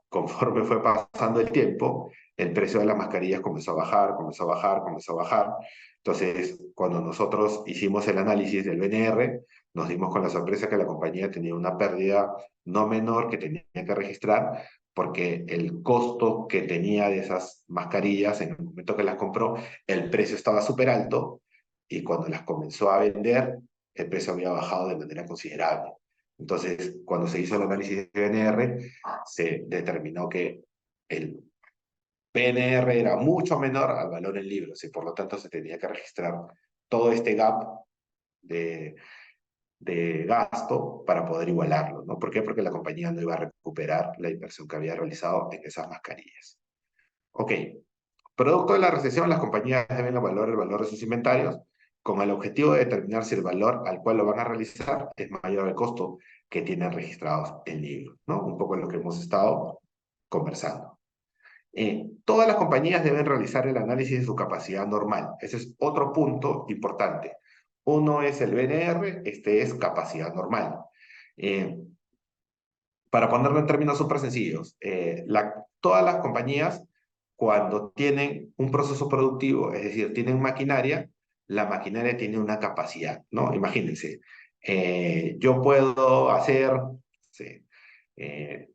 conforme fue pasando el tiempo, el precio de las mascarillas comenzó a bajar, comenzó a bajar, comenzó a bajar. Entonces, cuando nosotros hicimos el análisis del BNR, nos dimos con la sorpresa que la compañía tenía una pérdida no menor que tenía que registrar, porque el costo que tenía de esas mascarillas en el momento que las compró, el precio estaba súper alto, y cuando las comenzó a vender, el precio había bajado de manera considerable. Entonces, cuando se hizo el análisis de PNR, se determinó que el PNR era mucho menor al valor en libros y por lo tanto se tenía que registrar todo este gap de, de gasto para poder igualarlo, ¿no? ¿Por qué? Porque la compañía no iba a recuperar la inversión que había realizado en esas mascarillas. Ok, producto de la recesión, las compañías deben evaluar el valor de sus inventarios con el objetivo de determinar si el valor al cual lo van a realizar es mayor al costo que tienen registrados en libros, ¿no? Un poco lo que hemos estado conversando. Todas las compañías deben realizar el análisis de su capacidad normal. Ese es otro punto importante. Uno es el BNR, este es capacidad normal. Eh, para ponerlo en términos súper sencillos, todas las compañías, cuando tienen un proceso productivo, es decir, tienen maquinaria, la maquinaria tiene una capacidad, ¿no? Imagínense, yo puedo hacer, sí, eh,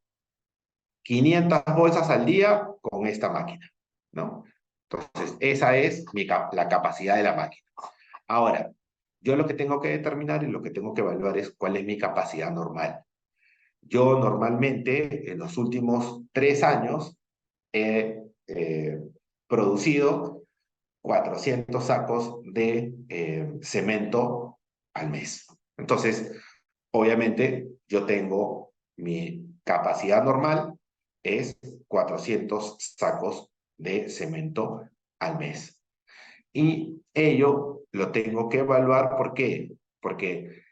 500 bolsas al día con esta máquina, ¿no? Entonces, esa es la capacidad de la máquina. Ahora, yo lo que tengo que determinar y lo que tengo que evaluar es cuál es mi capacidad normal. Yo normalmente en los últimos 3 años he producido 400 sacos de cemento al mes. Entonces, obviamente, yo tengo mi capacidad normal es 400 sacos de cemento al mes. Y ello lo tengo que evaluar, ¿por qué? Porque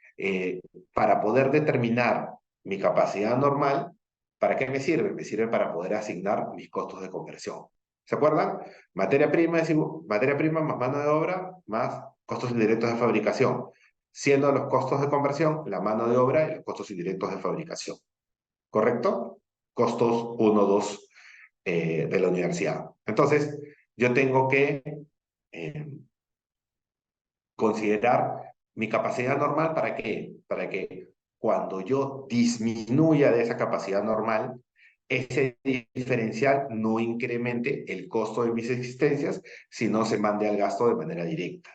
para poder determinar mi capacidad normal, ¿para qué me sirve? Me sirve para poder asignar mis costos de conversión. ¿Se acuerdan? Materia prima más mano de obra más costos indirectos de fabricación, siendo los costos de conversión la mano de obra y los costos indirectos de fabricación. ¿Correcto? Costos 1, 2 de la universidad. Entonces, yo tengo que eh, considerar mi capacidad normal. ¿Para qué? Para que cuando yo disminuya de esa capacidad normal, ese diferencial no incremente el costo de mis existencias, sino se mande al gasto de manera directa.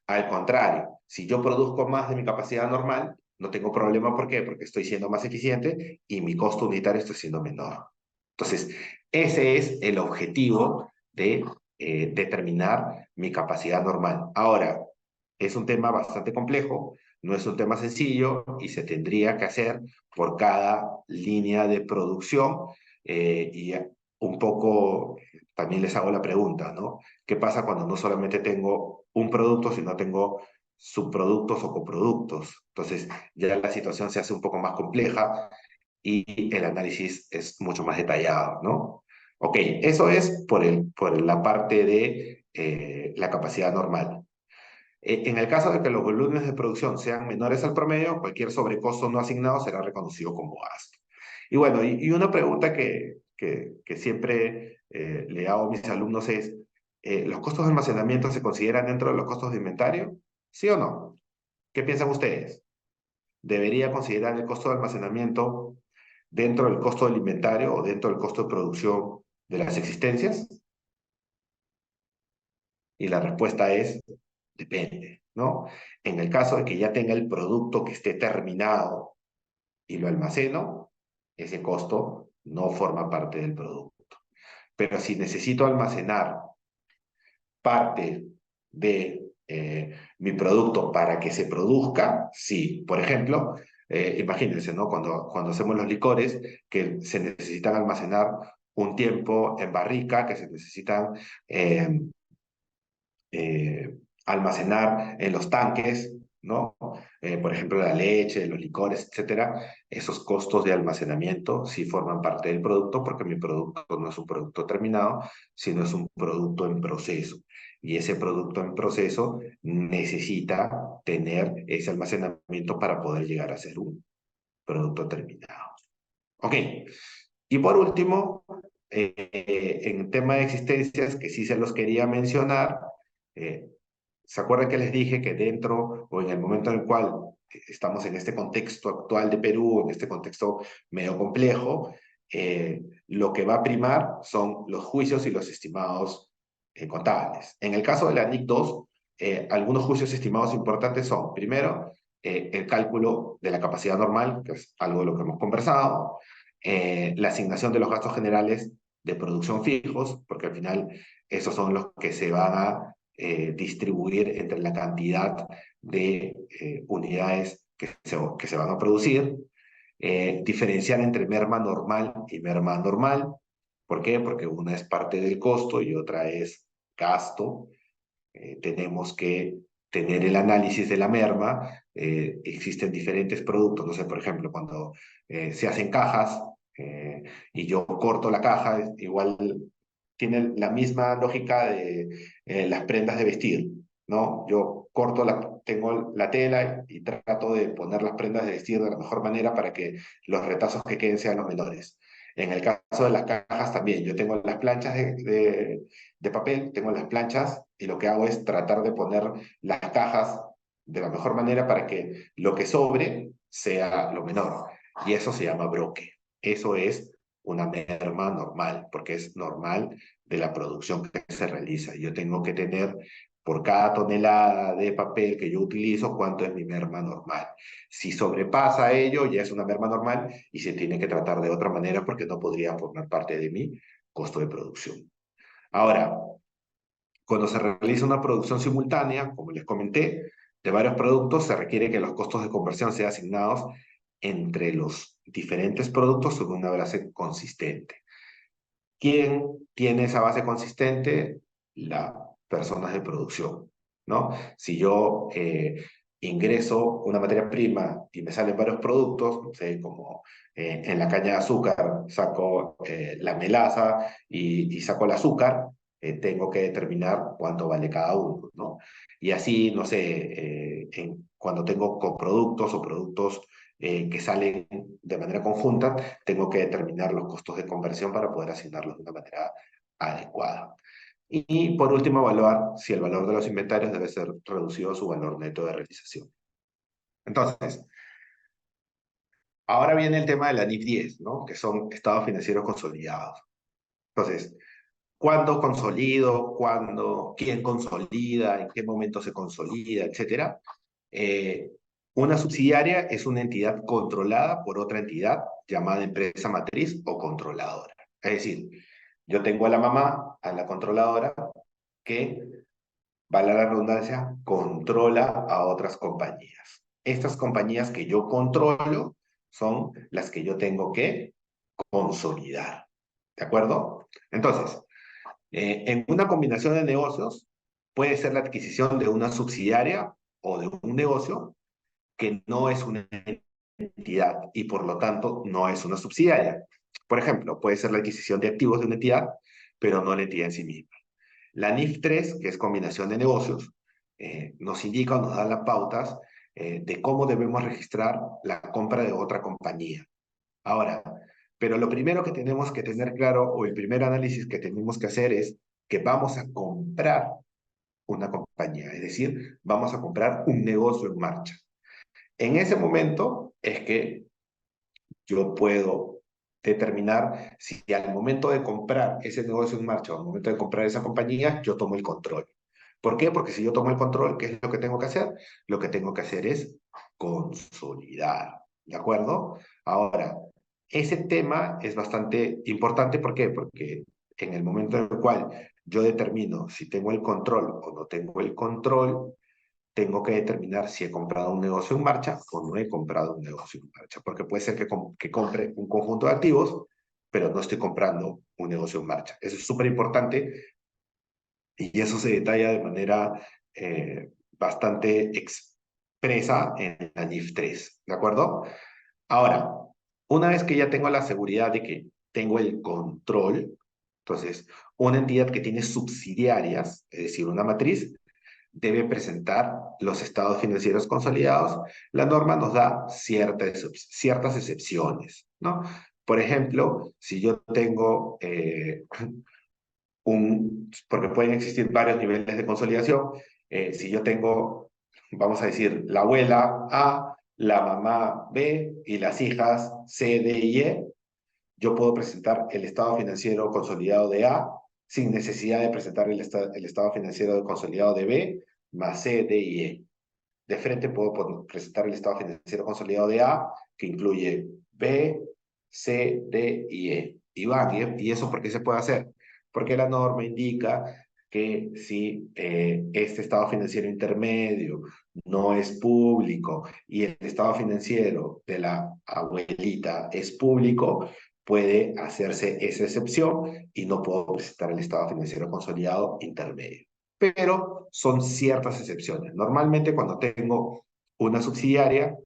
Al contrario, si yo produzco más de mi capacidad normal, no tengo problema. ¿Por qué? Porque estoy siendo más eficiente y mi costo unitario está siendo menor. Entonces, ese es el objetivo de determinar mi capacidad normal. Ahora, es un tema bastante complejo, no es un tema sencillo y se tendría que hacer por cada línea de producción. Y un poco también les hago la pregunta, ¿no? ¿Qué pasa cuando no solamente tengo un producto, sino tengo subproductos o coproductos? Entonces, ya la situación se hace un poco más compleja y el análisis es mucho más detallado, ¿no? Ok, eso es por la parte de la capacidad normal. En el caso de que los volúmenes de producción sean menores al promedio, cualquier sobrecosto no asignado será reconocido como gasto. Y bueno, y una pregunta que siempre le hago a mis alumnos es, ¿los costos de almacenamiento se consideran dentro de los costos de inventario? ¿Sí o no? ¿Qué piensan ustedes? ¿Debería considerar el costo de almacenamiento dentro del costo del inventario o dentro del costo de producción de las existencias? Y la respuesta es Depende, ¿no? En el caso de que ya tenga el producto que esté terminado y lo almaceno, ese costo no forma parte del producto. Pero si necesito almacenar parte de mi producto para que se produzca, sí. Por ejemplo, imagínense, ¿no? Cuando hacemos los licores, que se necesitan almacenar un tiempo en barrica, que se necesitan eh, eh, almacenar en los tanques, ¿no? Por ejemplo, la leche, los licores, etcétera. Esos costos de almacenamiento sí forman parte del producto porque mi producto no es un producto terminado, sino es un producto en proceso. Y ese producto en proceso necesita tener ese almacenamiento para poder llegar a ser un producto terminado. Ok. Y por último, en tema de existencias, que sí se los quería mencionar, eh, ¿se acuerdan que les dije que dentro o en el momento en el cual estamos en este contexto actual de Perú, en este contexto medio complejo, lo que va a primar son los juicios y los estimados contables? En el caso de la NIC 2, algunos juicios estimados importantes son, primero, el cálculo de la capacidad normal, que es algo de lo que hemos conversado, la asignación de los gastos generales de producción fijos, porque al final esos son los que se van a distribuir entre la cantidad de unidades que se van a producir, diferenciar entre merma normal y merma anormal. ¿Por qué? Porque una es parte del costo y otra es gasto. Tenemos que tener el análisis de la merma. Existen diferentes productos, no sé, por ejemplo, cuando se hacen cajas y yo corto la caja, igual tiene la misma lógica de las prendas de vestir, ¿no? Yo corto tengo la tela y trato de poner las prendas de vestir de la mejor manera para que los retazos que queden sean los menores. En el caso de las cajas también, yo tengo las planchas de papel, tengo las planchas y lo que hago es tratar de poner las cajas de la mejor manera para que lo que sobre sea lo menor. Y eso se llama broque. Eso es una merma normal, porque es normal de la producción que se realiza. Yo tengo que tener por cada tonelada de papel que yo utilizo, cuánto es mi merma normal. Si sobrepasa ello, ya es una merma normal y se tiene que tratar de otra manera porque no podría formar parte de mi costo de producción. Ahora, cuando se realiza una producción simultánea, como les comenté, de varios productos, se requiere que los costos de conversión sean asignados entre los diferentes productos sobre una base consistente. ¿Quién tiene esa base consistente? Las personas de producción, ¿no? Si yo ingreso una materia prima y me salen varios productos, no sé, como en la caña de azúcar saco la melaza y saco el azúcar, tengo que determinar cuánto vale cada uno, ¿no? Y así, no sé, cuando tengo coproductos o productos que salen de manera conjunta, tengo que determinar los costos de conversión para poder asignarlos de una manera adecuada. Y por último, evaluar si el valor de los inventarios debe ser reducido a su valor neto de realización. Entonces, ahora viene el tema de la NIF 10, ¿no? Que son estados financieros consolidados. Entonces, ¿cuándo consolido? ¿Cuándo? ¿Quién consolida? ¿En qué momento se consolida? Etcétera. Eh, una subsidiaria es una entidad controlada por otra entidad llamada empresa matriz o controladora. Es decir, yo tengo a la mamá, a la controladora, que, vale la redundancia, controla a otras compañías. Estas compañías que yo controlo son las que yo tengo que consolidar. ¿De acuerdo? Entonces, en una combinación de negocios puede ser la adquisición de una subsidiaria o de un negocio que no es una entidad y por lo tanto no es una subsidiaria. Por ejemplo, puede ser la adquisición de activos de una entidad, pero no la entidad en sí misma. La NIF 3, que es combinación de negocios, nos indica o nos da las pautas de cómo debemos registrar la compra de otra compañía. Ahora, pero lo primero que tenemos que tener claro, o el primer análisis que tenemos que hacer es que vamos a comprar una compañía, es decir, vamos a comprar un negocio en marcha. En ese momento es que yo puedo determinar si al momento de comprar ese negocio en marcha o al momento de comprar esa compañía, yo tomo el control. ¿Por qué? Porque si yo tomo el control, ¿qué es lo que tengo que hacer? Lo que tengo que hacer es consolidar, ¿de acuerdo? Ahora, ese tema es bastante importante, ¿por qué? Porque en el momento en el cual yo determino si tengo el control o no tengo el control, tengo que determinar si he comprado un negocio en marcha o no he comprado un negocio en marcha, porque puede ser que compre un conjunto de activos, pero no estoy comprando un negocio en marcha. Eso es súper importante y eso se detalla de manera bastante expresa en la NIF 3, ¿de acuerdo? Ahora, una vez que ya tengo la seguridad de que tengo el control, entonces, una entidad que tiene subsidiarias, es decir, una matriz, debe presentar los estados financieros consolidados. La norma nos da ciertas excepciones, ¿no? Por ejemplo, si yo tengo porque pueden existir varios niveles de consolidación, si yo tengo, vamos a decir, la abuela A, la mamá B y las hijas C, D y E, yo puedo presentar el estado financiero consolidado de A sin necesidad de presentar el estado financiero consolidado de B más C, D y E. De frente puedo presentar el estado financiero consolidado de A, que incluye B, C, D y E. ¿Y eso por qué se puede hacer? Porque la norma indica que si este estado financiero intermedio no es público y el estado financiero de la abuelita es público, puede hacerse esa excepción y no puedo presentar el estado financiero consolidado intermedio, pero son ciertas excepciones. Normalmente cuando tengo una subsidiaria,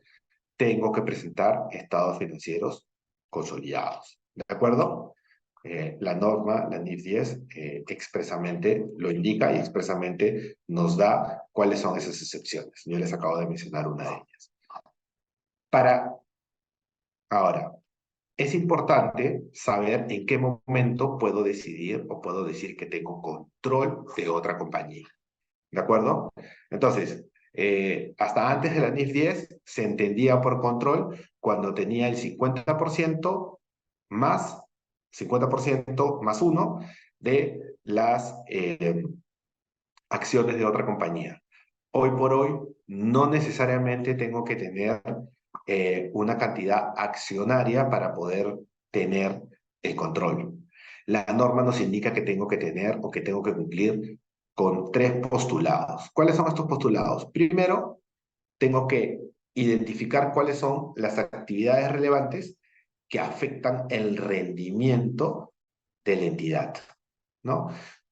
tengo que presentar estados financieros consolidados. ¿De acuerdo? La norma, la NIF 10, expresamente lo indica y expresamente nos da cuáles son esas excepciones. Yo les acabo de mencionar una de ellas. Para ahora, es importante saber en qué momento puedo decidir o puedo decir que tengo control de otra compañía. ¿De acuerdo? Entonces, hasta antes de la NIF 10 se entendía por control cuando tenía el 50% más, 50% más uno de las acciones de otra compañía. Hoy por hoy, no necesariamente tengo que tener una cantidad accionaria para poder tener el control. La norma nos indica que tengo que tener o que tengo que cumplir con tres postulados. ¿Cuáles son estos postulados? Primero, tengo que identificar cuáles son las actividades relevantes que afectan el rendimiento de la entidad, ¿no?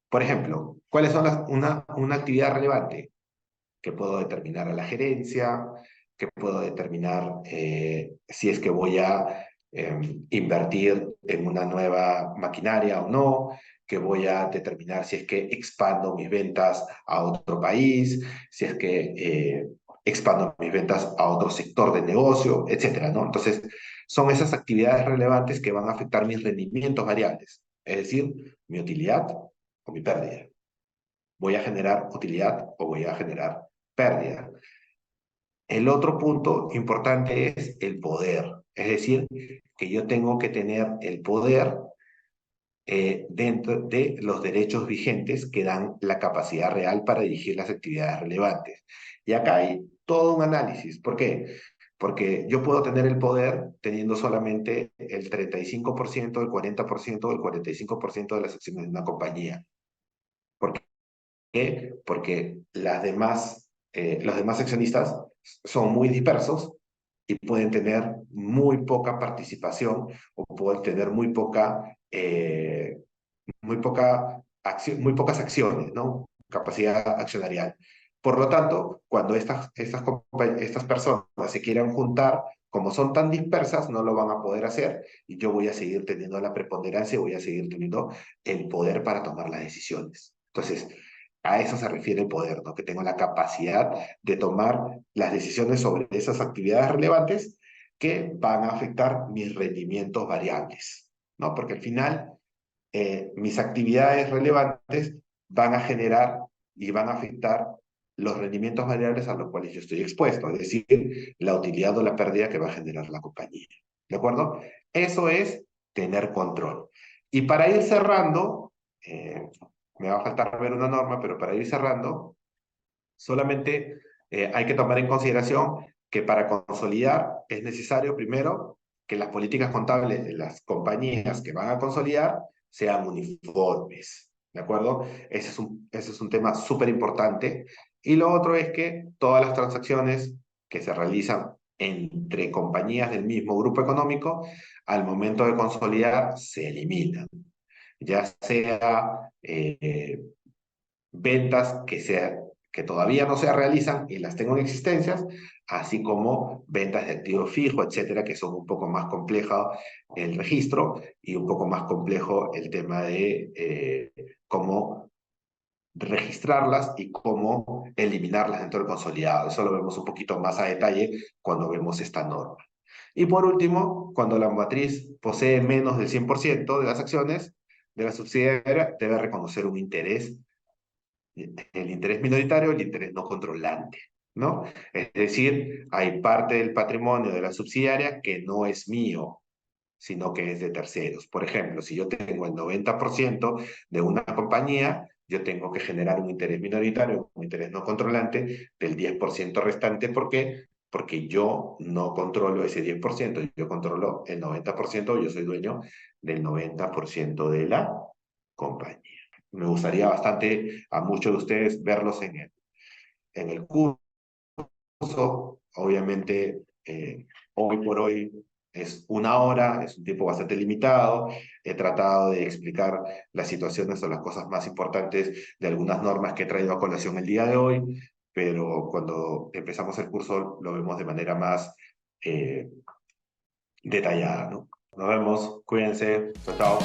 Por ejemplo, ¿cuáles son una actividad relevante? Que puedo determinar a la gerencia, que puedo determinar si es que voy a invertir en una nueva maquinaria o no, que voy a determinar si es que expando mis ventas a otro país, si es que expando mis ventas a otro sector de negocio, etcétera, ¿no? Entonces, son esas actividades relevantes que van a afectar mis rendimientos variables, es decir, mi utilidad o mi pérdida. ¿Voy a generar utilidad o voy a generar pérdida? El otro punto importante es el poder, es decir, que yo tengo que tener el poder dentro de los derechos vigentes que dan la capacidad real para dirigir las actividades relevantes. Y acá hay todo un análisis. ¿Por qué? Porque yo puedo tener el poder teniendo solamente el 35%, el 40% o el 45% de las acciones de una compañía. ¿Por qué? Porque los demás accionistas son muy dispersos y pueden tener muy poca participación o pueden tener muy pocas acciones, ¿no? Capacidad accionarial. Por lo tanto, cuando estas personas se quieran juntar, como son tan dispersas, no lo van a poder hacer y yo voy a seguir teniendo la preponderancia, voy a seguir teniendo el poder para tomar las decisiones. Entonces, a eso se refiere el poder, ¿no? Que tengo la capacidad de tomar las decisiones sobre esas actividades relevantes que van a afectar mis rendimientos variables, ¿no? Porque al final mis actividades relevantes van a generar y van a afectar los rendimientos variables a los cuales yo estoy expuesto, es decir, la utilidad o la pérdida que va a generar la compañía. ¿De acuerdo? Eso es tener control. Y para ir cerrando, me va a faltar ver una norma, pero para ir cerrando, solamente hay que tomar en consideración que para consolidar es necesario primero que las políticas contables de las compañías que van a consolidar sean uniformes, ¿de acuerdo? Ese es un tema súper importante. Y lo otro es que todas las transacciones que se realizan entre compañías del mismo grupo económico, al momento de consolidar, se eliminan, ya sea ventas que todavía no se realizan y las tengo en existencias, así como ventas de activo fijo, etcétera, que son un poco más complejas el registro y un poco más complejo el tema de cómo registrarlas y cómo eliminarlas dentro del consolidado. Eso lo vemos un poquito más a detalle cuando vemos esta norma. Y por último, cuando la matriz posee menos del 100% de las acciones de la subsidiaria, debe reconocer un interés, el interés minoritario, el interés no controlante, ¿no? Es decir, hay parte del patrimonio de la subsidiaria que no es mío, sino que es de terceros. Por ejemplo, si yo tengo el 90% de una compañía, yo tengo que generar un interés minoritario, un interés no controlante del 10% restante. ¿Por qué? Porque yo no controlo ese 10%, yo controlo el 90%, yo soy dueño del 90% de la compañía. Me gustaría bastante a muchos de ustedes verlos en el curso. Obviamente, hoy por hoy es una hora, es un tiempo bastante limitado. He tratado de explicar las situaciones o las cosas más importantes de algunas normas que he traído a colación el día de hoy, pero cuando empezamos el curso lo vemos de manera más detallada, ¿no? Nos vemos, cuídense, chao, chao.